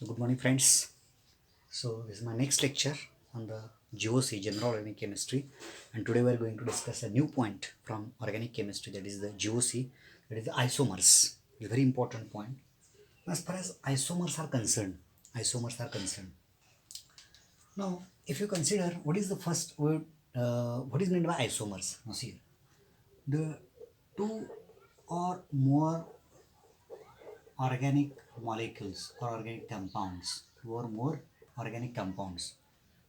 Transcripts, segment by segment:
So good morning friends. So this is my next lecture on the GOC, General Organic Chemistry, and today we are going to discuss a new point from organic chemistry, that is the GOC, that is the isomers. It's a very important point. As far as isomers are concerned. Now, if you consider what is the first word, what is meant by isomers? Now see, the two or more organic molecules or organic compounds, two or more organic compounds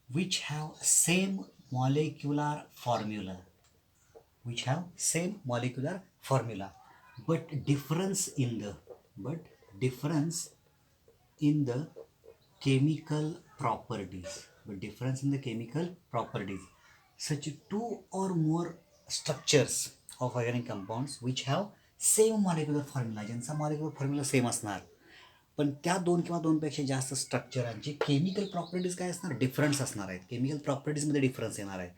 which have same molecular formula but difference in the chemical properties such two or more structures of organic compounds which have same molecular formula, ज्यांचा molecular formula same असणार, पण त्या दोन किंवा दोनपेक्षा जास्त स्ट्रक्चरांची chemical properties काय असणार, डिफरन्स असणार आहेत. केमिकल प्रॉपर्टीजमध्ये डिफरन्स येणार आहे.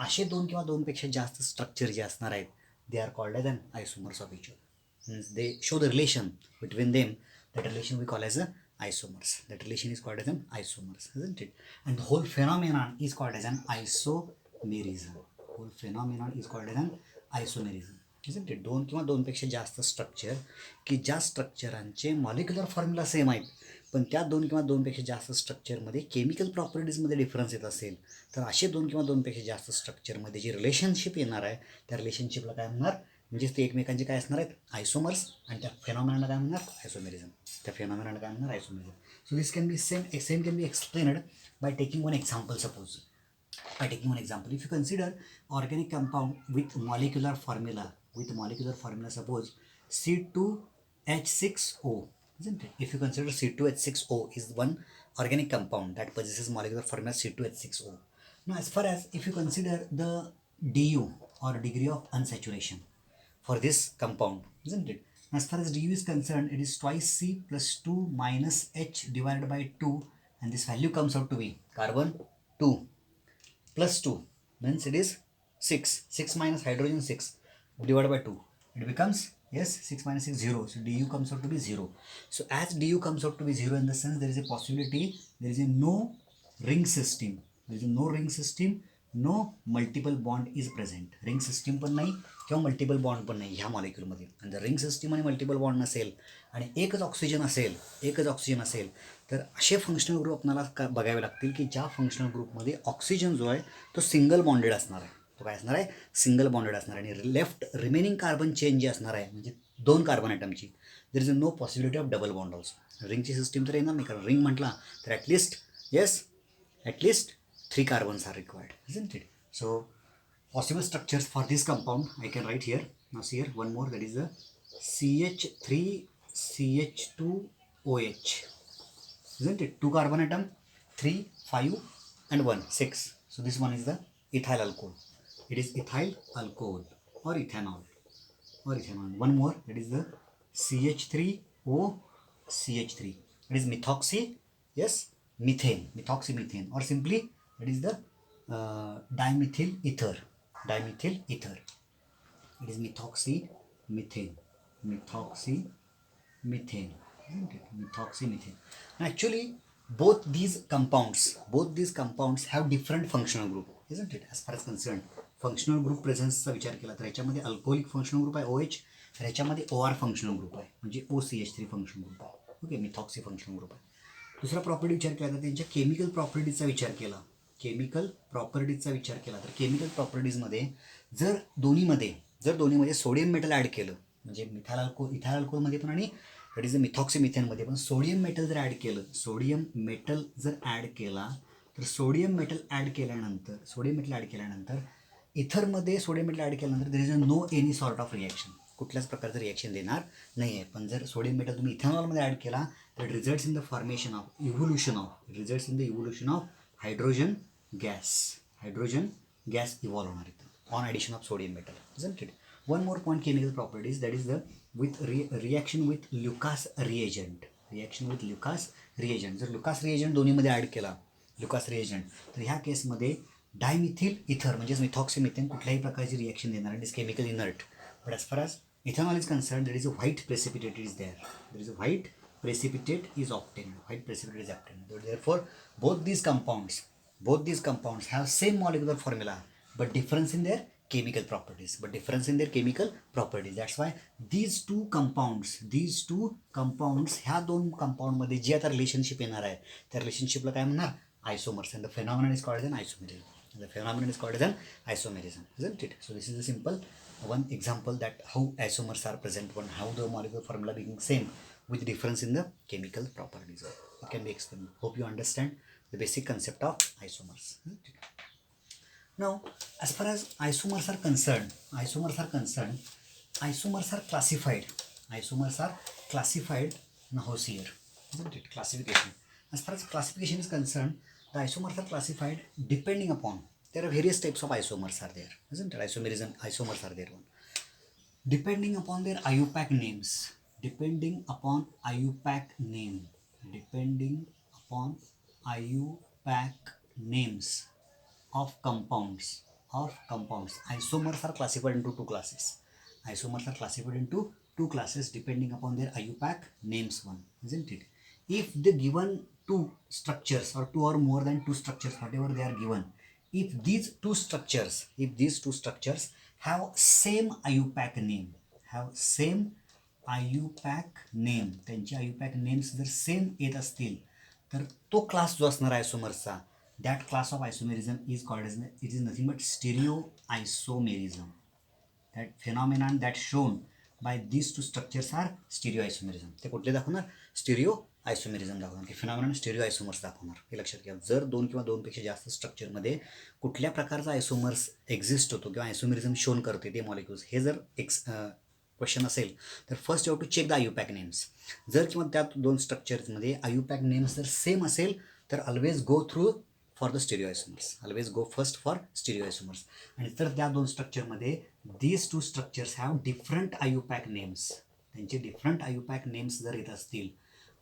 असे दोन किंवा दोनपेक्षा जास्त स्ट्रक्चर जे असणार आहेत, they are called as an isomers of each other. Means they show the relation between them. That relation we call as a isomers. That relation is called as an isomers, isn't it? And the whole phenomenon is called as an isomerism. Isn't it? दोन किंवा दोनपेक्षा जास्त structure की ज्या स्ट्रक्चरांचे molecular formula same आहेत, पण त्या दोन किंवा दोनपेक्षा जास्त स्ट्रक्चरमध्ये केमिकल प्रॉपर्टीजमध्ये डिफरन्स येत असेल, तर असे दोन किंवा दोनपेक्षा जास्त स्ट्रक्चरमध्ये जे रिलेशनशिप येणार आहे, त्या रिलेशनशिपला काय म्हणणार, म्हणजे ते एकमेकांचे काय असणार आहेत, आयसोमर्स, आणि त्या फेनॉमेनाला काय म्हणणार, isomerism. So this can be same can be explained by taking one example. If you consider organic compound with molecular formula, suppose C2H6O, isn't it? If you consider C2H6O is one organic compound that possesses molecular formula C2H6O. Now as far as if you consider the DU or degree of unsaturation for this compound, isn't it? As far as DU is concerned, it is twice C plus 2 minus H divided by 2, and this value comes out to be carbon 2 plus 2 means it is 6 minus hydrogen 6 divided by 2, it becomes, yes, 6 minus 6 0, so du comes out to be 0. So as du comes out to be 0, in the sense there is a possibility there is a no ring system, no multiple bond is present. Ring system पण नाही किंवा multiple bond पण नाही ह्या मॉलिक्यूलमध्ये. आणि जर ring system आणि multiple bond नसेल आणि एकच ऑक्सिजन असेल तर असे फंक्शनल ग्रुप आपल्याला बघावे लागतील की ज्या फंक्शनल ग्रुपमध्ये ऑक्सिजन जो आहे तो सिंगल बॉन्डेड असणार आहे. तो काय असणार आहे, सिंगल बॉन्डेड असणार आहे. आणि लेफ्ट रिमेनिंग कार्बन चेन जी असणार आहे, म्हणजे 2 कार्बन ॲटमची, there is no possibility of double bond also. रिंगची सिस्टीम तर येणार नाही, कारण रिंग म्हटला तर at least 3 carbons are required, isn't it? So possible structures for this compound I can write here. Now see here one more, that is the CH3CH2OH, isn't it? 2 carbon atom, 3, 5 and 1, 6. So this one is the ethyl alcohol. It is ethyl alcohol or ethanol. One more, that is the CH3OCH3. It is methoxymethane, or simply it is the dimethyl ether. It is methoxymethane. And actually both these compounds have different functional group, isn't it? As far as concerned functional group presence चा विचार केला तर याच्यामध्ये alcoholic functional group आहे OH, तर याच्यामध्ये OR functional group आहे, म्हणजे OCH3 फंक्शनल ग्रुप आहे. ओके, मिथॉक्सी फंक्शनल ग्रुप आहे. दुसरा प्रॉपर्टी विचार केला तर त्यांच्या केमिकल प्रॉपर्टीजचा विचार केला तर केमिकल प्रॉपर्टीजमध्ये जर दोन्हीमध्ये सोडियम मेटल ॲड केलं, म्हणजे इथाइल अल्कोहोलमध्ये पण आणि दॅट इज अ मिथॉक्सीमिथेनमध्ये पण सोडियम मेटल जर ॲड केला तर सोडियम मेटल ॲड केल्यानंतर इथरमध्ये सोडियम मेटल ॲड केल्यानंतर there is a no any sort of reaction, कुठल्याच प्रकारचं रिॲक्शन देणार नाही आहे. पण जर सोडियम मेटल तुम्ही इथेनॉलमध्ये ॲड केला तर results in the evolution of hydrogen gas evolve होणार इथं on addition of sodium metal, isn't it? One more point, chemical properties, that is the reaction with Lucas reagent. जर लुकास रिएजंट दोन्हीमध्ये add केला तर ह्या केसमध्ये डायमिथिल इथर म्हणजेच मिथॉक्सीमिथेन कुठल्याही प्रकारची रिॲक्शन देणार, it is chemical inert. But as far as ethanol is concerned, there is a white precipitate is there. precipitate is obtained. White precipitate is obtained. Therefore, both these compounds have same molecular formula but difference in their chemical properties. That's why these two compounds ह्या दोन compound मध्ये जे आता relationship येणार आहे त्या रिलेशनशिपला काय म्हणणार आयसोमर्स and the phenomenon is called as an isomerism. Isn't it? So this is a simple one example that how isomers are present, one how the molecular formula being same with difference in the chemical properties. It can be explained. Hope you understand the basic concept of isomers. Now, as far as isomers are concerned, isomers are classified now here. Isn't it? Classification. As far as classification is concerned, the isomers are classified depending upon, there are various types of isomers are there, isn't it? Isomers are there. Depending upon their IUPAC names, depending upon IUPAC names of compounds, isomers are classified into two classes. Depending upon their IUPAC names, one, isn't it? If the given two structures or two or more than two structures, whatever they are given, if these two structures have same IUPAC name, त्यांचे IUPAC names जर same येत असतील तर तो class जो असणार आयसोमर्सचा, that class of isomerism is called as, it is nothing but stereoisomerism. That phenomenon that shown by these two structures are stereoisomerism. ते कुठले दाखवणार stereoisomerism दाखवणार, की फिनॉमिनन स्टेरिओआयसोमर्स दाखवणार. हे लक्षात घ्या. जर दोन किंवा दोनपेक्षा जास्त स्ट्रक्चरमध्ये कुठल्या प्रकारचा आयसोमर्स एक्झिस्ट होतो किंवा आयसोमेरिझम शोन करते ते मॉलिक्युल्स, हे जर क्वेश्चन असेल तर first you have to check the IUPAC names. जर किंवा त्या दोन स्ट्रक्चर्समध्ये आयुपॅक नेम्स जर सेम असेल तर always go through for the stereoisomers, always go first for stereoisomers. आणि तर त्या दोन स्ट्रक्चरमध्ये these two structures have different IUPAC names, त्यांचे डिफरंट आयुपॅक नेम्स जर येत असतील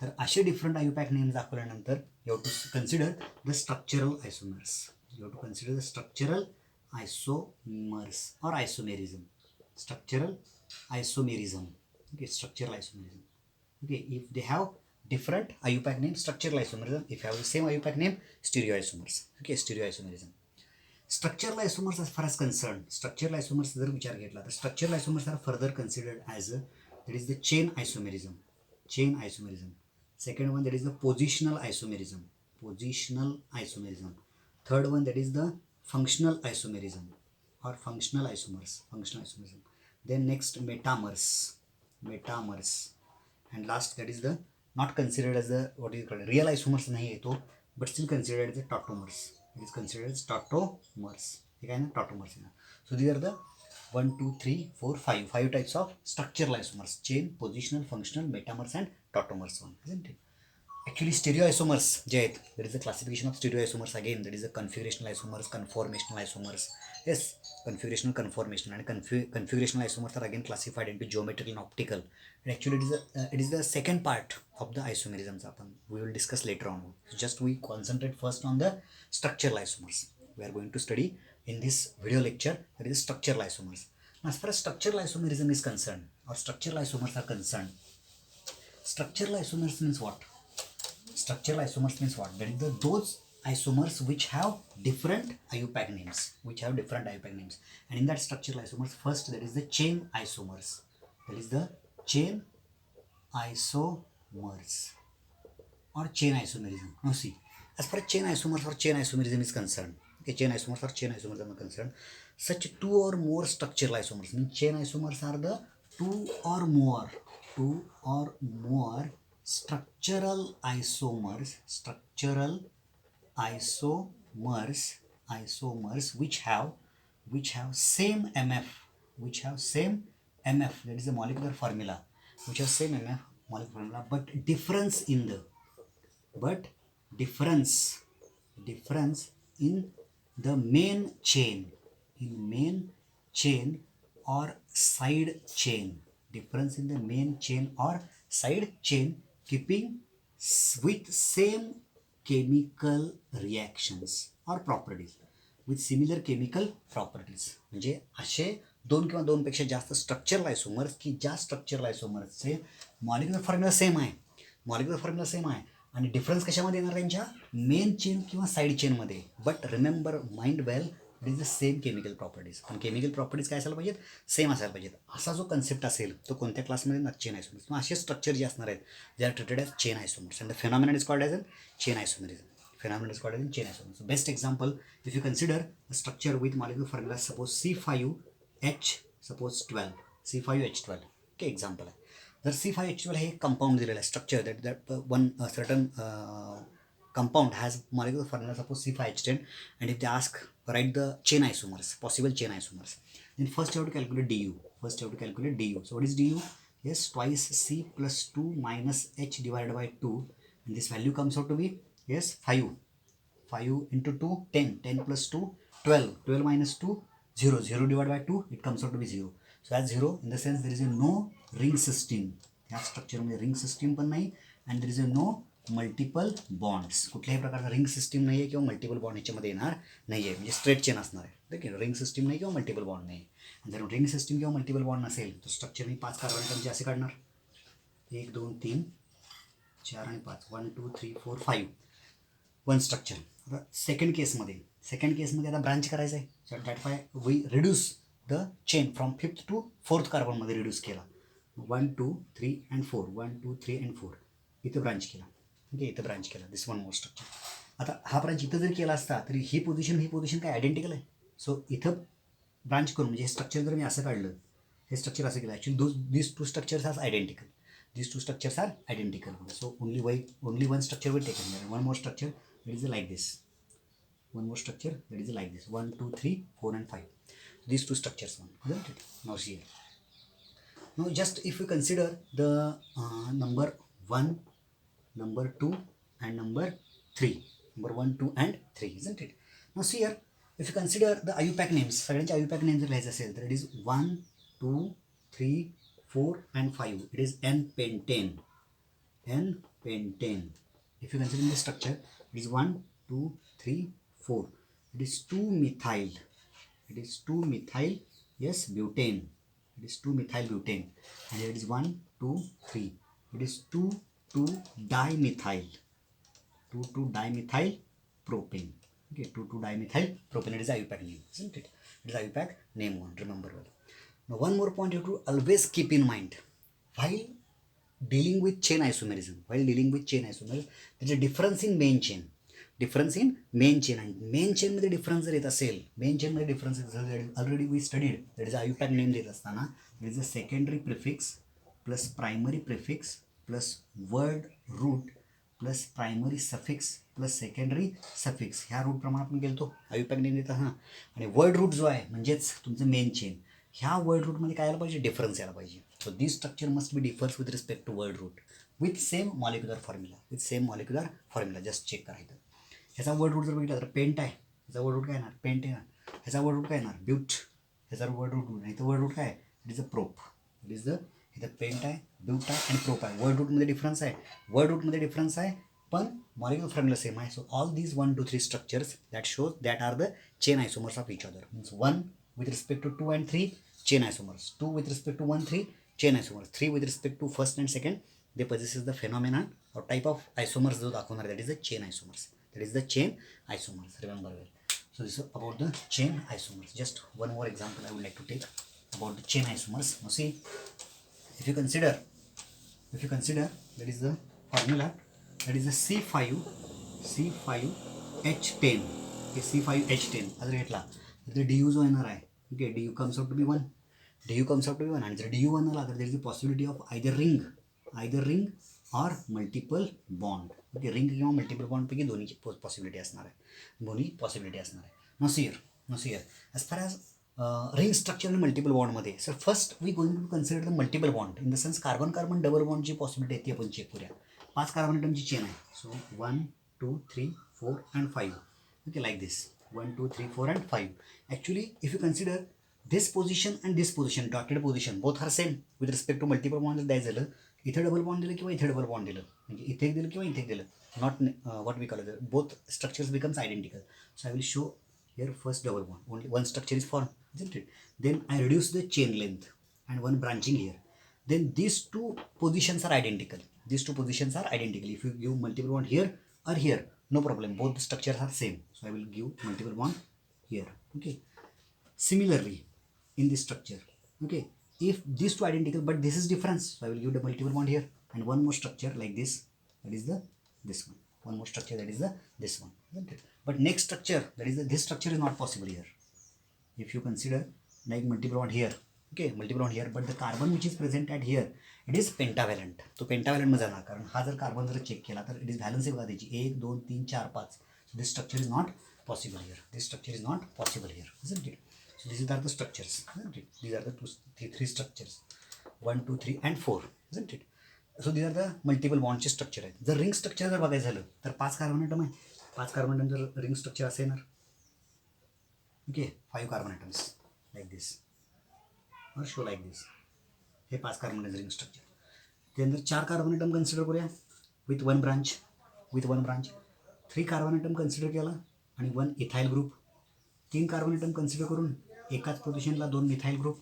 तर असे डिफरंट आयुपॅक नेम्स दाखवल्यानंतर you have to consider the structural isomers, और isomerism. Structural isomerism. Okay, if they have different IUPAC name, structural isomerism. If you have the same IUPAC name, stereoisomers. Okay, stereoisomerism. Structural isomers, as far as concerned, structural isomers जर विचार घेतला तर structural isomers are further considered as that is the chain isomerism. Second one, that is the positional isomerism. Third one, that is the functional isomerism or functional isomers. Then next, metamers, and last, that is the not considered as the what is called real isomers nahi hai to, but still considered as the tautomers. It is considered as tautomers. Tautomers. So these are the 1, 2, 3, 4, 5 types of structural isomers: chain, positional, functional, metamers, and tautomers. One, isn't it? Actually, stereoisomers जे आहेत, there is a classification of stereoisomers again. That is the configurational isomers, conformational isomers. Yes, configurational, conformational, and configurational isomers are again classified into geometrical and optical. And actually, it is the second part of the isomerisms. We will discuss later on. Just we concentrate first on the structural isomers. We are going to study in this video lecture, that is structural isomers. Now, as far as structural isomerism is concerned, or structural isomers are concerned, structural isomers means what? That is those isomers which have different IUPAC names, and in that structural isomers, first there is the chain isomers. Or chain isomerism. Now see, as far as chain isomers or chain isomerism is concerned, such two or more structural isomers, means chain isomers are the two or more structural isomers which have same MF, that is the molecular formula, which have same MF molecular formula, but difference in the main chain, or side chain, keeping with same chemical reactions or properties, with similar chemical properties. म्हणजे असे दोन किंवा दोनपेक्षा जास्त structural isomers की ज्या structural आयसोमर्सचे molecular formula same आहे मॉलिक्युलर फॉर्म्युला सेम आहे आणि डिफरन्स कशामध्ये येणार त्यांच्या मेन चेन किंवा साईड चेनमध्ये. But remember mind well it is the same chemical properties. पण केमिकल प्रॉपर्टीज काय असायला पाहिजेत, सेम असायला पाहिजेत. असा जो कन्सेप्ट असेल तो कोणत्या क्लासमध्ये ना चेन आयसोमर्स किंवा असे स्ट्रक्चर जे असणार आहेत जे are treated as chain isomers and the phenomenon is called as an chain isomerism. Phenomenon is called as chain isomers. So best example, if you consider a structure with molecular formula, suppose C5H, suppose 12, C5H12. Okay, example आहे. जर C5H12 हे compound दिलेलं आहे structure that one certain compound has molecular formula suppose C5H10, and if they ask write the chain isomers, possible chain isomers, then first you have to calculate du. So what is du? Yes, twice C plus 2 minus H divided by 2, and this value comes out to be, yes, 5 into 2 10 plus 2 12 minus 2 0 divided by 2 it comes out to be 0. So as 0 in the sense there is a no ring system. या स्ट्रक्चरमध्ये ring system पण नाही आणि there is a no multiple bonds. कुठल्याही प्रकारचा ring system नाही आहे किंवा मल्टिपल बॉन्ड ह्याच्यामध्ये येणार नाही आहे, म्हणजे स्ट्रेट चेन असणार आहे. ठीक आहे, रिंग सिस्टीम नाही किंवा मल्टिपल बॉन्ड नाही. आणि जर रिंग सिस्टीम किंवा मल्टिपल बॉन्ड नसेल तर स्ट्रक्चरने 5 कार्बन ॲटमचे असे काढणार 1 2 3 4 आणि 5 1 2 3 4 5 वन स्ट्रक्चर. आता सेकंड केसमध्ये आता ब्रांच करायचं आहे. So that why we reduce the chain from 5th to 4th कार्बनमध्ये रिड्यूस केला. 1 2 3 and 4 1 2 3 and 4 इथं ब्रांच केला. ओके, इथं ब्रांच केला दिस वन मोर स्ट्रक्चर. आता हा ब्रांच इथं जर केला असता तरी ही पोझिशन काय आयडेंटिकल आहे. सो इथं ब्रांच करून म्हणजे हे स्ट्रक्चर जर मी असं काढलं, हे स्ट्रक्चर असं केलं, actually this two structures are identical. These two structures are identical. So only one structure will take care. One more structure that is like this. 1 2 3 4 and 5. These two structures one, isn't it? Now see here. Now just if we consider the number 1, number 2 and number 3. Number 1, 2 and 3, isn't it? Now see here, if you consider the IUPAC names, सगळ्यांचे IUPAC names जर लिहायचं असेल तर it is 1 2 3 4 and 5. It is N-pentane. If you consider the structure, it is 1 2 3 4. It is 2-methyl. Yes, butane. It is 2-methyl butane. And here it is 1 2 3. It is 2,2-dimethyl. 2,2-dimethyl propane. Okay, 2,2-dimethyl propane. It is IUPAC name, isn't it? It is IUPAC name one. Remember well. Now one more point you have to always keep in mind while dealing with chain isomerism. There is a difference in main chain. And main chain मध्ये difference जर येत असेल, already we studied. That is IUPAC name देत असताना there is a secondary prefix plus primary prefix plus word root plus primary suffix plus secondary suffix. ह्या route प्रमाणे आपण गेलतो IUPAC नेम देत हां. आणि वर्ड रूट जो आहे म्हणजेच तुमचं मेन चेन, ह्या वर्ड रूटमध्ये काय यायला पाहिजे, डिफरन्स यायला पाहिजे. So this structure must be differs with respect to word root with same molecular formula. Just check करायचं. ह्याचा वर्ड रूट जर बघितला तर पेंट आहे, ह्याचा वर्ड रूट काय येणार, पेंट येणार. ह्याचा वर्ड रूट काय येणार, ब्यूट. ह्याचा वर्ड रूट नाही तर वर्ड रूट काय, इट इज अ प्रोप. इथं पेंट आहे, ब्यूट आहे आणि प्रोप आहे. वर्ड रूटमध्ये डिफरन्स आहे पण मॉलिक्युलर फॉर्म्युला सेम आहे. So all these 1 2 3 structures that shows that are the chain isomers of each other. Means 1 with respect to 2 and 3 chain isomers, 2 with respect to 1 3 chain isomers, 3 with respect to first and second they possesses the phenomenon or type of isomers जो दाखवणार, that is the chain isomers. Remember well. So this is about the chain isomers. Just one more example I would like to take about the chain isomers. Now see, if you consider that is the formula, that is the C5H10. Okay, C5H10 अजून घेतला तर du जो येणार आहे, okay, du comes out to be 1. आणि जर du 1 आला तर there is a possibility of either ring or multiple bond. Okay, ring किंवा मल्टिपल बॉन्डपैकी दोन्ही पॉसिबिलिटी असणार आहे. No sir as far as ring structure आणि मल्टिपल बॉन्डमध्ये sir first we going to consider the multiple bond in the sense carbon double बॉन्डची possibility आहे ती आपण चेक करूया. 5 कार्बन ॲटमची चेन आहे. So 1 2 3 4 and 5. Okay, like this 1 2 3 4 and 5. Actually, if you consider this position and this position, dotted position, both are same with respect to multiple bond. जर द्यायचं झालं, इथे डबल बॉन्ड दिलं किंवा इथे डबल बॉन्ड दिलं, म्हणजे इथे एक दिलं किंवा इथे एक दिलं, not what we call it, both structures becomes identical. So I will show here first double bond, only one structure is formed, isn't it? Then I reduce the chain length and one branching here. Then these two positions are identical. these two positions are identical. If you give multiple bond here or here, no problem, both the structures are same, so I will give multiple bond here. Okay, similarly in this structure, okay, if these two identical but this is difference, so I will give the multiple bond here and one more structure like this, that is the this one more structure, that is the this one, isn't it? But next structure, that is the this structure is not possible here. If you consider like multiple bond here, okay, multiple bond here, but the carbon which is present at here, it is pentavalent. तो pentavalent मध्ये जाणार, कारण हा जर carbon जर check केला तर it is valence आहे बघा त्याची 1 2 3 4 5. So this structure is not possible here. This structure is not possible here, isn't it? So these are the structures, isn't it? These are the three structures, 1 2 3 and 4, isn't it? So these are the multiple bond चे structure आहेत. जर ring structure जर बघायचं झालं तर 5 carbon item आहे, 5 carbon item जर ring structure असे येणार, okay, 5 carbon atoms like this or show like this. हे 5 कार्बन ॲटम रिंग स्ट्रक्चर. त्यानंतर 4 कार्बन ॲटम कन्सिडर करूया with one branch, 3 carbon atom consider केला आणि 1 ethyl group. 3 carbon atom consider करून एकाच पोझिशनला 2 methyl group.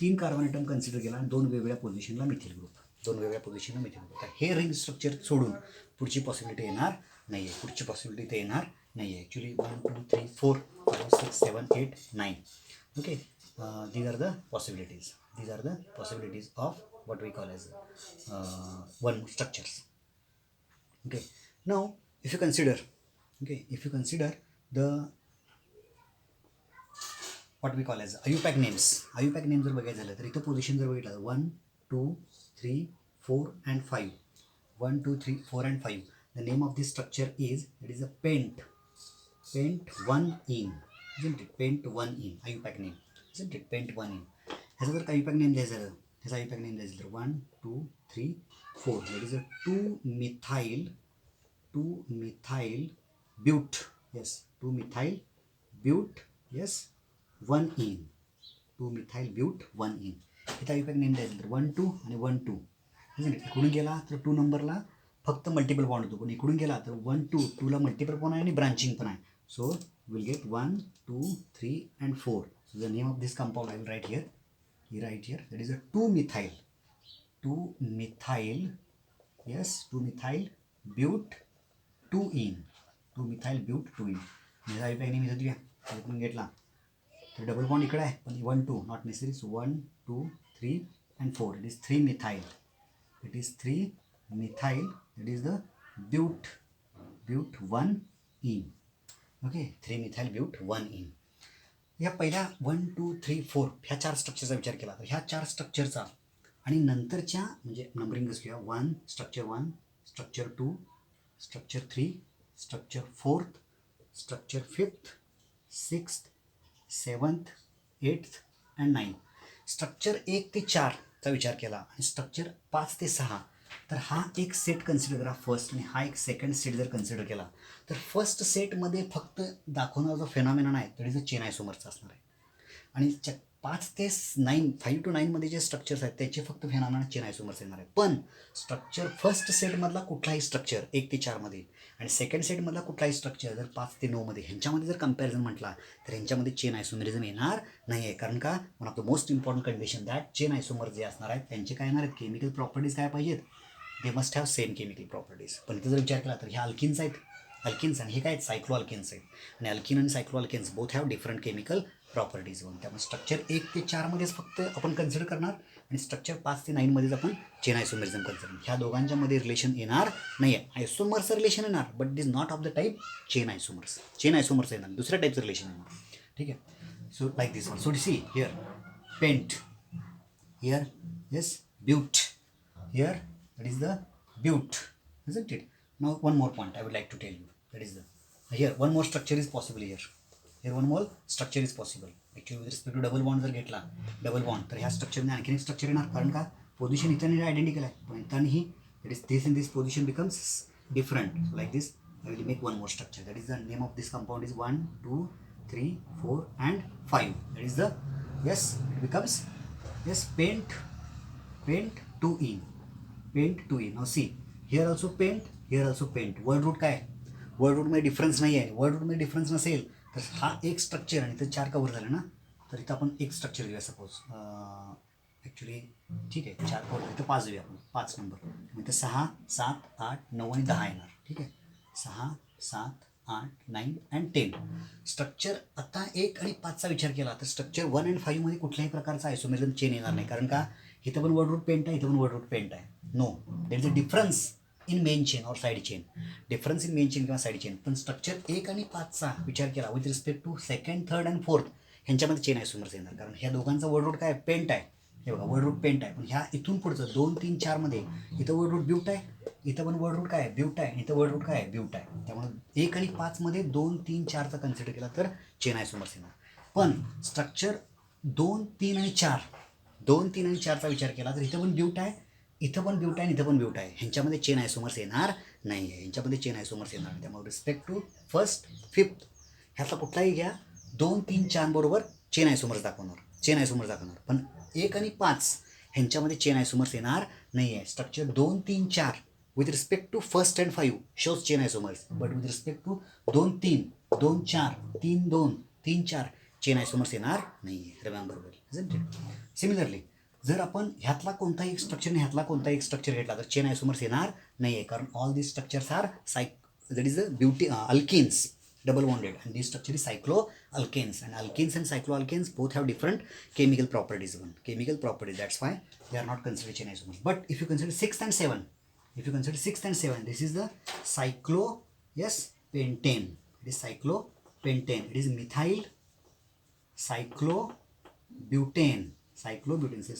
3 carbon atom consider केला आणि 2 वेगवेगळ्या पोझिशनला मिथिल ग्रुप, 2 वेगवेगळ्या पोझिशनला मिथिल ग्रुप. हे रिंग स्ट्रक्चर सोडून पुढची पॉसिबिलिटी येणार नाही आहे, पुढची पॉसिबिलिटी ते येणार नाही आहे. Actually 1 2 3 4 5 6 7 8 9. Okay, these are the possibilities. These are the possibilities of what we call as one structures. Okay, now if you consider, okay, if you consider the what we call as IUPAC names. IUPAC names जर बघायचं झालं तर इथं position जर बघितलं 1 2 3 4 and 5, 1 2 3 4 and 5. The name of this structure is, it is a pent 1-ene, isn't it? Pent 1-ene IUPAC name, isn't it? Pent 1-ene. ह्याचा जर IUPAC name द्यायचं झालं, ह्याचा IUPAC नेम द्यायचं तर 1 2 3 4, that is a 2-methyl bute, yes, 2-methyl bute, yes, 1-ene, 2-methyl bute 1-ene. इथं IUPAC name द्यायचं तर 1 2 आणि 1 2, isn't it? इकडून गेला तर 2 नंबरला फक्त मल्टिपल बॉन्ड होतो, पण इकडून गेला तर 1 2 2ला मल्टिपल बॉन्ड आहे आणि ब्रांचिंग पण आहे. So will get 1 2 3 and 4. So the name of this compound I will write here. That is a 2-methyl, yes, 2-methyl bute 2-ene, 2-methyl bute 2-ene. ह्याचा IUPAC नेम इथं दिया, इकडून घेतला तर डबल बॉन्ड इकडे आहे, पण 1 2 not necessary. So 1 2 3 and 4. It is 3-methyl. It is 3-methyl. That is the bute 1-ene. Okay, 3-methyl bute 1-ene. या पहिल्या 1 2 3 4 ह्या 4 स्ट्रक्चरचा विचार केला तर ह्या 4 स्ट्रक्चरचा आणि नंतरच्या म्हणजे नंबरिंग कसं घ्या, 1 structure 1, structure 2, structure 3, structure 4th, structure 5th, 6th, 7th, 8th and 9. Structure 1 ते 4 चा विचार केला आणि स्ट्रक्चर 5 ते 6, तर हा एक सेट कन्सिडर करा फर्स्ट आणि हा एक सेकंड सेट जर कन्सिडर केला तर फर्स्ट सेटमध्ये फक्त दाखवणारा जो फेनॉमेनॉन आहे तर इज अ चेन आयसोमरचा असणार आहे. आणि 5 ते 9, 5 to 9 मध्ये जे स्ट्रक्चर्स आहेत त्याचे फक्त फेनॉमेनॉन चेन आयसोमर्स येणार आहे. पण स्ट्रक्चर फर्स्ट सेटमधला कुठलाही स्ट्रक्चर 1 ते 4 मध्ये आणि सेकंड सेटमधला कुठलाही स्ट्रक्चर जर 5 ते 9 मध्ये ह्यांच्यामध्ये जर कंपॅरिझन म्हटला तर ह्यांच्यामध्ये चेन आयसोमेरिझम येणार नाही आहे. कारण का one of the most important condition that chain isomer जे असणार आहेत त्यांचे काय येणार आहेत, केमिकल प्रॉपर्टीज काय पाहिजेत, they must have same chemical properties. पण इथं जर विचार केला तर ह्या अल्किन्स आहेत, अल्किन्स आणि हे काय आहेत, सायक्लो अल्किन्स आहेत. आणि अल्किन आणि cycloalkenes both have different chemical properties. म्हणून त्यामुळे स्ट्रक्चर 1 ते 4 मध्येच फक्त आपण कन्सिडर करणार आणि स्ट्रक्चर 5 ते 9 मध्येच आपण चेन आयसोमेरिझम कन्सिडर. ह्या दोघांच्या मध्ये रिलेशन येणार नाही आहे. आयसोमर्सचं रिलेशन येणार but it is not of the type chain isomers. Chain isomers येणार, दुसऱ्या टाईपचं रिलेशन येणार. ठीक आहे. So like this one. So see here pent, here yes but, here that is the but, isn't it? Now one more point I would like to tell you, that is the here one more structure is possible here. Here one more structure is possible. Actually with respect to double bond जर घेतला double bond तर ह्या स्ट्रक्चरने आणखी एक structure येणार. कारण का position इथं आयडेंटिकल आहे पण इथंही it is this in this position becomes different. Like this I will make one more structure. That is the name of this compound is 1 2 3 4 and 5. That is the, yes, it becomes, yes, pent 2-ene, pent 2-ene. Now see here also pent, here also pent. Word root काय, word रूटमध्ये difference नाही आहे. Word रूटमध्ये difference नसेल तर हा एक structure आणि इथं 4 कवर झालं ना, तर इथं आपण एक स्ट्रक्चर घेऊया. सपोज ॲक्च्युली ठीक आहे 4 4 इथं 5 देऊया आपण 5 नंबर मग इथं 6 7 8 9 आणि 10 येणार. ठीक आहे 6 7 8 9 अँड 10. स्ट्रक्चर आता 1 आणि 5चा विचार केला तर स्ट्रक्चर 1 अँड 5 मध्ये कुठल्याही प्रकारचा आयसोमेरिझम चेन येणार नाही. कारण का इथं पण वर्ड रूट पेंट आहे, इथं पण वर्ड रूट पेंट आहे. No, there is a difference in main chain और side chain. Difference in main chain किंवा साईड चेन. पण स्ट्रक्चर 1 आणि 5चा विचार केला with respect to second third and fourth ह्यांच्यामध्ये चेन आयसोमर्स येणार. कारण ह्या दोघांचा वर्ड रूट काय पेंट आहे. हे बघा वर्ड रूट पेंट आहे. पण ह्या इथून पुढचं 2 3 4 मध्ये इथं वर्ड रूट ब्यूट आहे, इथं पण वर्ड रूट काय आहे ब्यूट आहे, इथं वर्ड रूट काय आहे ब्यूट आहे. त्यामुळे 1 आणि 5 मध्ये 2 3 4चा कन्सिडर केला तर चेन आयसोमर्स येणार. पण स्ट्रक्चर 2 3 आणि 4 2 3 आणि 4चा विचार केला तर इथं पण ब्यूट आहे, इथं पण ब्यूट आहे आणि इथं पण ब्यूट आहे. ह्यांच्यामध्ये चेन आयसोमर्स येणार नाही आहे. ह्यांच्यामध्ये चेन आयसोमर्स येणार नाही. त्यामुळे रिस्पेक्ट टू फर्स्ट फिफ्थ ह्यातला कुठलाही घ्या 2 3 4 बरोबर चेन आयसोमर्स दाखवणार, चेन आयसोमर्स दाखवणार. पण 1 आणि 5 ह्यांच्यामध्ये चेन आयसोमर्स येणार नाही आहे. Structure 2 3 4 with respect to first and 5 shows chain isomers, but with respect to 2 3 2 4 3 2 3 4 chain isomers येणार नाही आहे. Remember well isn't it. Similarly जर आपण ह्यातला कोणताही एक स्ट्रक्चर ह्यातला कोणताही एक स्ट्रक्चर घेतला तर चेन आयसोमर्स येणार नाही आहे. कारण all these structures are that is the beauty alkenes double bonded, and this structure is cycloalkanes, and alkanes and cycloalkanes both have different chemical properties. That's why they are not considered chain isomers. But if you consider 6th and 7, this is the pentane. It is cyclopentane. It is methyl cyclobutane.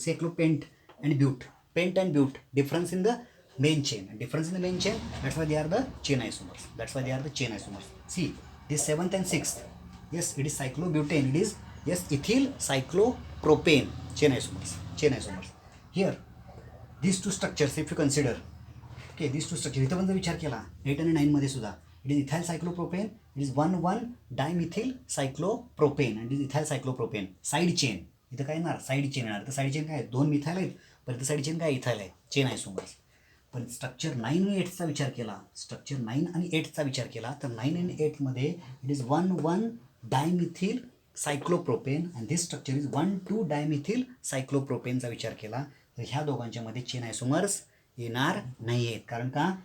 Cyclopent and bute. Pent and bute. Difference in the main chain. That's why they are the chain isomers. See, this 7th and 6th. Yes, it is cyclobutane. It is ethyl cyclopropane. Chain isomers. Here, these two structures, if you consider, okay, these two structures, इथं पण जर विचार केला 8 आणि 9 मध्ये सुद्धा it is ethyl cyclopropane, it is 1 dimethyl cyclopropane and is ethyl cyclopropane. Side chain इथं काय येणार, साईड चेन येणार. तर साईड चेन काय 2 मिथाइल आहेत, पण इथं साईड चेन काय इथाइल आहे, चेन आयसोमर्स. पण स्ट्रक्चर 9 आणि 8चा विचार केला, तर 9 आणि 8 मध्ये it is 1 dimethyl cyclopropane and this structure is 1 dimethyl सायक्लोप्रोपेनचा विचार केला तर ह्या दोघांच्या मध्ये चेन आयसोमर्स येणार नाही आहेत. कारण का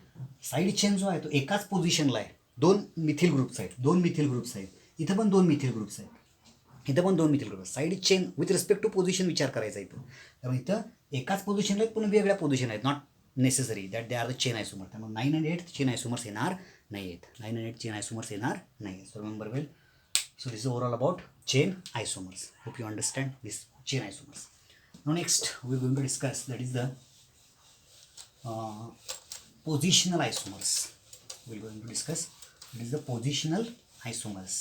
साईड चेन जो आहे तो एकाच पोझिशनला आहे. 2 मिथिल ग्रुप्स आहेत. इथं पण 2 मिथिल ग्रुप्स आहेत. Side chain with respect to position विचार करायचा इथं. त्यामुळे इथं एकाच पोझिशनला आहेत पण वेगळ्या पोझिशन आहेत. Not necessary that they are the chain isomer. त्यामुळे 9 आणि 8 चेन आयसोमर्स येणार नाही आहेत. So remember well. So this is overall about chain isomers. Hope you understand this chain isomers. Now next we are going to discuss, that is the positional isomers. We are going to discuss what is the positional isomers.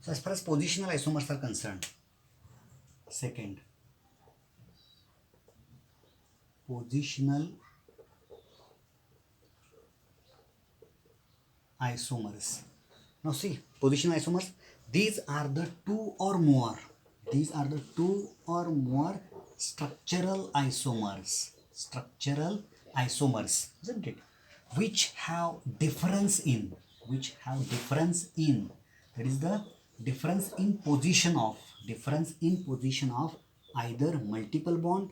So as far as positional isomers are concerned, second, positional isomers. Now see, positional isomers, these are the two or more structural isomers, isn't it, which have difference in, that is the difference in position of either multiple bond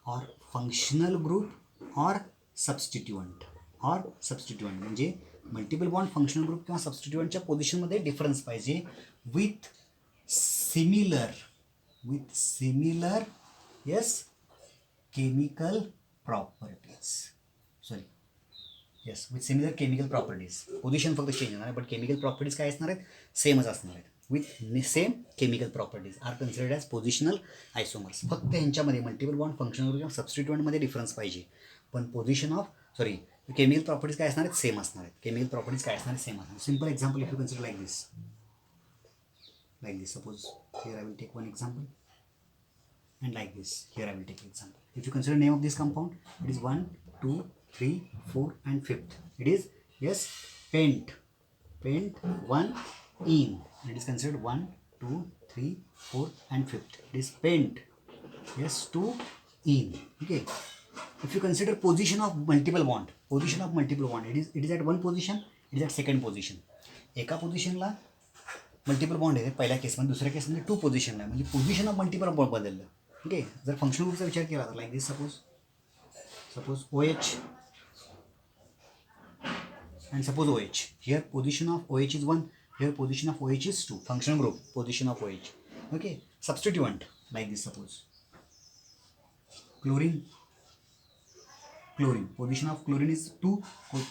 or functional group or substituent. म्हणजे multiple bond, functional group किंवा सबस्टिट्युएंटच्या पोझिशनमध्ये difference पाहिजे with similar chemical properties. Position फक्त change होणार आहे but chemical properties काय असणार आहेत, सेमच असणार आहेत. With same chemical properties are considered as positional isomers. फक्त ह्यांच्यामध्ये मल्टिपल बॉन्ड, फंक्शनल ग्रुप किंवा सबस्टिट्युएंटमध्ये डिफरन्स पाहिजे. पण केमिकल प्रॉपर्टीज काय असणार आहेत, सेम असणार आहेत. Simple example if you consider like this. Suppose here I will take one example, and like this here I will take example. If you consider name of this compound, it is 1 2 3 4 and 5th. It is pent 1 ene, and it is considered 1 2 3 4 and 5th. It is pent 2 ene. Okay. If you consider position of multiple bond, it is at one position, it is at second position. एका पोझिशनला multiple bond आहे पहिल्या केसमध्ये, दुसऱ्या केसमध्ये 2 पोझिशनला आहे, म्हणजे पोझिशन ऑफ मल्टिपल बॉन्ड बदललं. ओके, जर फंक्शनल ग्रुपचा विचार केला तर like this, suppose OH and suppose OH. Here position of OH is 1, here position of OH is 2. Functional group, position of OH. Okay, substituent like this, suppose chlorine, position of chlorine is 2,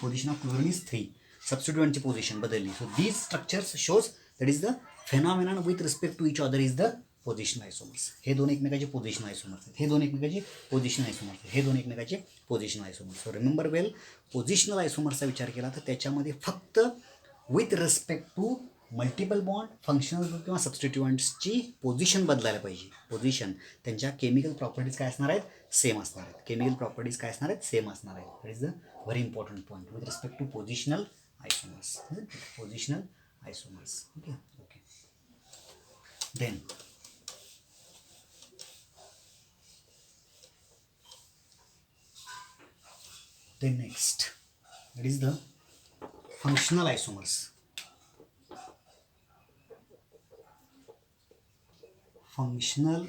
position of chlorine is 3. Substituent position बदलली. So these structures shows that is the phenomenon with respect to each other is the positional आयसोमर्स. हे दोन एकमेकाचे positional आयसोमर्स आहेत, हे दोन एकमेकाचे positional आयसोमर्स आहेत, हे दोन एकमेकाचे positional isomers. So remember well, positional आयसोमर्सचा विचार केला तर त्याच्यामध्ये फक्त with respect to multiple bond functional group किंवा सबस्टिट्युएंट्सची पोझिशन बदलायला पाहिजे. पोझिशन, त्यांच्या केमिकल प्रॉपर्टीज काय असणार आहेत, सेम असणार आहेत. केमिकल प्रॉपर्टीज काय असणार आहेत, सेम असणार आहेत. That is the very important point with respect to positional isomers. Positional isomers. Okay okay. Then next, that is the functional isomers. Functional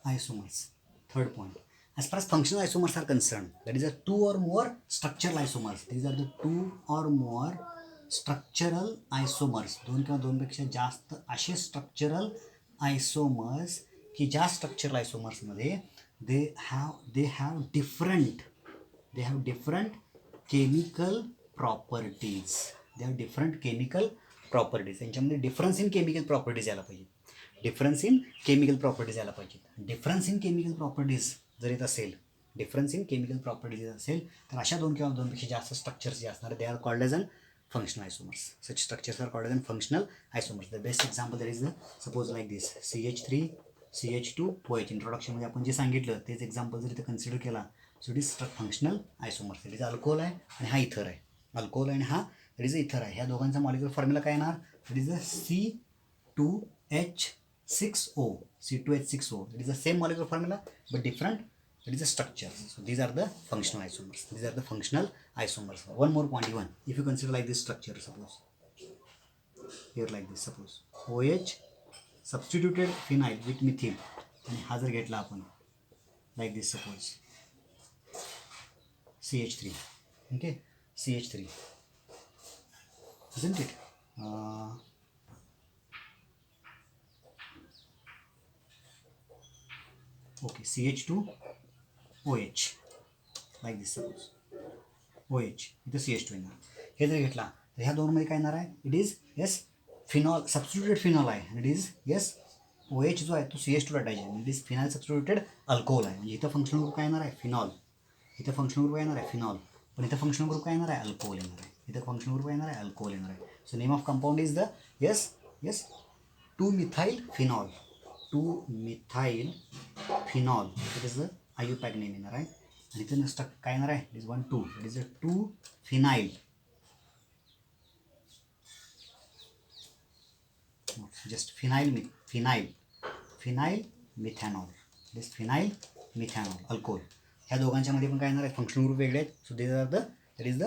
isomers. Third point. As far as functional isomers are concerned, that is a 2 or more structural isomers. These are the 2 or more structural isomers. दोन किंवा दोनपेक्षा जास्त असे structural isomers की ज्या structural आयसोमर्समध्ये they have different chemical properties. They have different chemical properties. त्यांच्यामध्ये difference in chemical properties यायला पाहिजे. डिफरन्स इन केमिकल प्रॉपर्टीज यायला पाहिजे. डिफरन्स इन केमिकल प्रॉपर्टीज जर येत असेल, डिफरन्स इन केमिकल प्रॉपर्टीज येत असेल तर अशा दोन किंवा दोनपेक्षा जास्त स्ट्रक्चर्स जे असणार they are called as an functional isomers. Such structures are called as functional isomers. The best example there is the, suppose like this, CH3 CH2 OH. इंट्रोडक्शनमध्ये आपण जे सांगितलं तेच एक्झाम्पल जर इथं कन्सिडर केला, so it is functional आयसोमर्स. It is alcohol आहे आणि हा इथर आहे, अल्कोहोल आणि हा इट इज इथर आहे. ह्या दोघांचा मॉलिक्युलर फॉर्म्युला काय येणार, it is C2H6O. C2H6O. It is the same molecular formula but different. It is a structure. So these are the functional isomers. These are the functional isomers. One more point even. If you consider like this structure, suppose here like this, suppose OH substituted phenyl with methyl and हा जर घेतला आपण like this, suppose CH3. Okay, CH3, isn't it? Okay, CH2 OH like this, suppose OH इथं CH2 येणार. हे जर घेतला तर ह्या दोनमध्ये काय येणार आहे, it is yes phenol substituted phenol आहे. इट इज यस OH जो आहे तो CH2 अटॅच आहे. It is phenyl substituted alcohol आहे. म्हणजे इथं फंक्शनल ग्रुप काय येणार आहे, फिनॉल. इथं फंक्शनल ग्रुप काय येणार आहे, फिनॉल. पण इथं फंक्शनल ग्रुप काय येणार आहे, अल्कोहोल येणार आहे. इथं फंक्शनल ग्रुप काय येणार आहे, अल्कोहोल येणार आहे. So name of compound is the yes 2-methyl phenol. 2-methyl phenol. It is the IUPAC name येणार आहे. आणि इथं नसतं काय येणार आहे, it is 1-2. It is a 2-phenyl. just phenyl methanol. this phenyl methanol alcohol. ह्या दोघांच्यामध्ये पण काय येणार आहे, फंक्शनल ग्रुप वेगळे आहेत. So they are the, that is the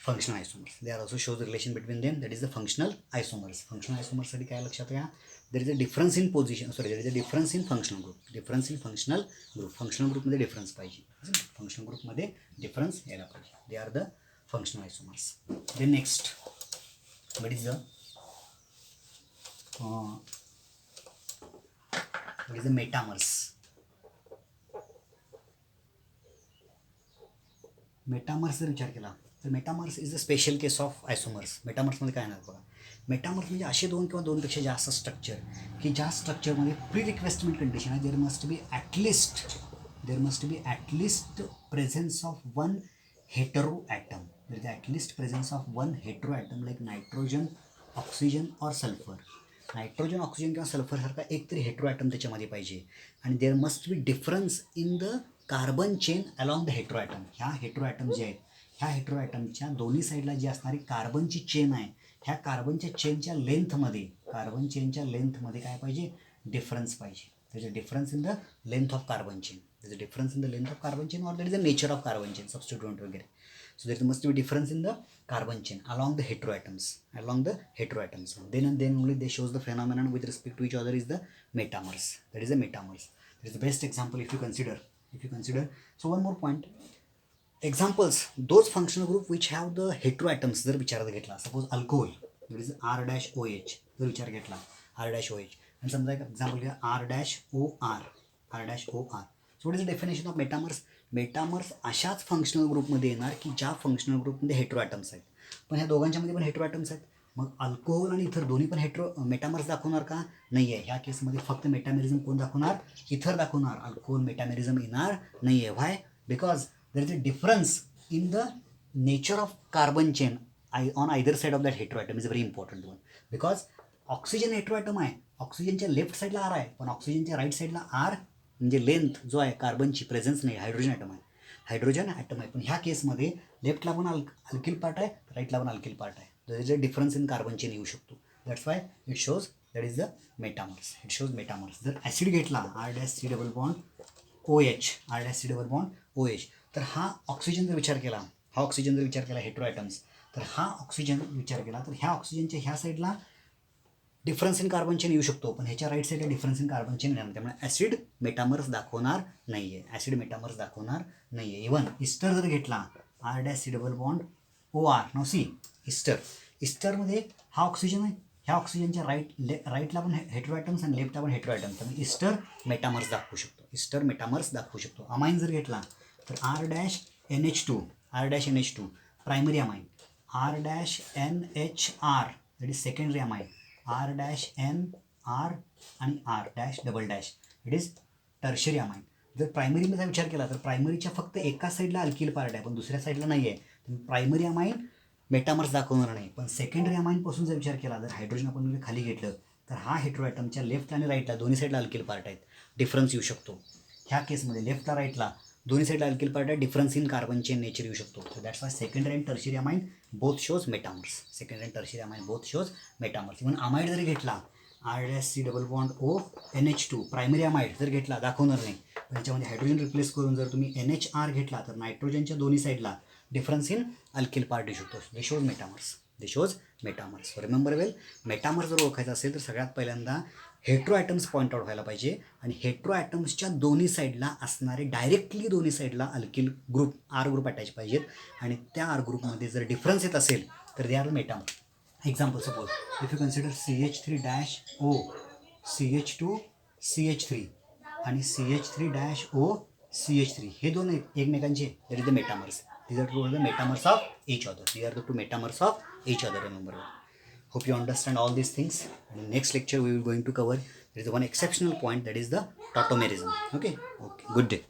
functional isomers. They are also shows relation between them. That is the functional isomers. Functional आयसोमर्ससाठी काय लक्षात घ्या, there is a difference in position, sorry there is a difference in functional group. Difference in functional group. Functional ग्रुपमध्ये difference पाहिजे. Functional ग्रुपमध्ये difference यायला पाहिजे. They are the functional isomers. Then next, what is the what is the metamers. Metamers जर विचार केला तर metamers is the special case of isomers. मेटामर्समध्ये काय येणार बघा, मेटामर्स म्हणजे असे दोन किंवा दोनपेक्षा जास्त स्ट्रक्चर की ज्या स्ट्रक्चरमध्ये प्री रिक्वेस्टमेंट कंडिशन आहे, there must be at least presence of one hetero atom. There is at least presence of one hetero atom like nitrogen, oxygen और सल्फर. नायट्रोजन, ऑक्सिजन किंवा सल्फरसारखा एक तरी हेटेरो ॲटम त्याच्यामध्ये पाहिजे. आणि there must be difference in the carbon chain along the hetero atom. ह्या hetero atom जे आहेत, ह्या हेटेरो ॲटमच्या दोन्ही साईडला जी असणारी कार्बनची चेन आहे, ह्या कार्बनच्या चेनच्या लेंथमध्ये काय पाहिजे, डिफरन्स पाहिजे. there's a difference in the length of carbon chain. There's a difference in the length of carbon chain or there is a nature of carbon chain, substituent वगैरे. So there must be difference in the carbon chain along the heteroatoms. Then only they shows the phenomenon with respect to each other is the metamers. That is the metamers. That is the best example if you consider. So one more point. Examples, those functional group which have the heteroatoms जर विचारात घेतला, suppose alcohol that is R dash OH जर विचार घेतला R dash OH आणि समजा एक example घ्या R dash OR. So what is the definition of metamers? Metamers अशाच फंक्शनल ग्रुपमध्ये येणार की ज्या फंक्शनल ग्रुपमध्ये हेटेरोॲटम्स आहेत, पण ह्या दोघांच्यामध्ये पण हेटेरोॲटम्स आहेत. मग अल्कोहोल आणि इथर दोन्ही पण मेटामर्स दाखवणार का? नाही आहे. ह्या केसमध्ये फक्त मेटामेरिझम कोण दाखवणार? इथर दाखवणार. अल्कोहोल मेटामेरिझम येणार नाही आहे. Why? Because there is a difference in the nature of carbon chain on either side of that heteroatom is a very important one. Because oxygen heteroatom आहे, ऑक्सिजनच्या लेफ्ट साईडला R आहे, पण ऑक्सिजनच्या राईट साईडला R म्हणजे लेंथ जो आहे कार्बनची प्रेझेन्स नाही, हायड्रोजन ॲटम आहे. पण ह्या केसमध्ये लेफ्टला पण अल्किल पार्ट आहे, राईटला पण अल्किल पार्ट आहे. There is a difference in carbon chain येऊ शकतो. That's why it shows that is the metamers. जर ॲसिड घेतला R dash C double bond OH, तर हा ऑक्सिजन जर विचार केला हेटेरोॲटम्स, तर हा ऑक्सिजन विचार केला तर ह्या ऑक्सिजनच्या ह्या साईडला डिफरन्स इन कार्बन चेन येऊ शकतो, पण ह्याच्या राईट साईडला डिफरन्स इन कार्बन चेन येणार. त्यामुळे ॲसिड मेटामर्स दाखवणार नाही आहे. इवन इस्टर जर घेतला R dash C double bond OR, नाव सी इस्टरमध्ये हा ऑक्सिजन आहे, ह्या ऑक्सिजनच्या राईटला पण हेटेरोॲटम्स आणि लेफ्टला पण हेटेरोॲटम्स, त्यामुळे इस्टर मेटामर्स दाखवू शकतो. अमाइन जर घेतला तर R dash NH2 primary amine, R dash NHR that is secondary amine, R dash NR आणि R dash double dash it is tertiary amine. जर प्रायमरीचा विचार केला तर प्रायमरीच्या फक्त एका साईडला अल्किल पार्ट आहे, पण दुसऱ्या साईडला नाही आहे. प्रायमरी अमाइन मेटामर्स दाखवणार नाही. पण सेकंडरी अमाइनपासून जर विचार केला, जर हायड्रोजन आपण खाली घेतलं तर हा हेटेरोॲटमच्या लेफ्ट आणि राईटला दोन्ही साईडला अल्किल पार्ट आहेत, डिफरन्स येऊ शकतो. ह्या केसमध्ये लेफ्टला राईटला दोन्ही साईडला अल्किल पार्ट आहे, difference in carbon chain nature येऊ शकतो. So that's why secondary and tertiary amine both shows metamers. Even amide जरी घेतला R dash C double bond ONH2 primary amide जर घेतला दाखवणार नाही, पण याच्यामध्ये हायड्रोजन रिप्लेस करून जर तुम्ही NHR घेतला तर नायट्रोजनच्या दोन्ही साईडला डिफरन्स इन अल्किल पार्ट येऊ शकतो. दे शोज मेटामर्स. रिमेंबर वेल, मेटामर्स जर ओळखायचं असेल तर सगळ्यात पहिल्यांदा हेटेरोॲटम्स पॉईंट आउट व्हायला पाहिजे आणि हेटेरोॲटम्सच्या दोन्ही साईडला असणारे डायरेक्टली दोन्ही साईडला alkyl group R group attach पाहिजेत आणि त्या R ग्रुपमध्ये जर डिफरन्स येत असेल तर they are metamer. Example suppose if you consider CH3 dash O CH2 CH3 आणि CH3 डॅश O CH3 हे दोन एकमेकांचे that is the metamers. These are the metamers of each other. Remember. Hope you understand all these things. In the next lecture, we will going to cover there is one exceptional point, that is the tautomerism. Okay. Good day.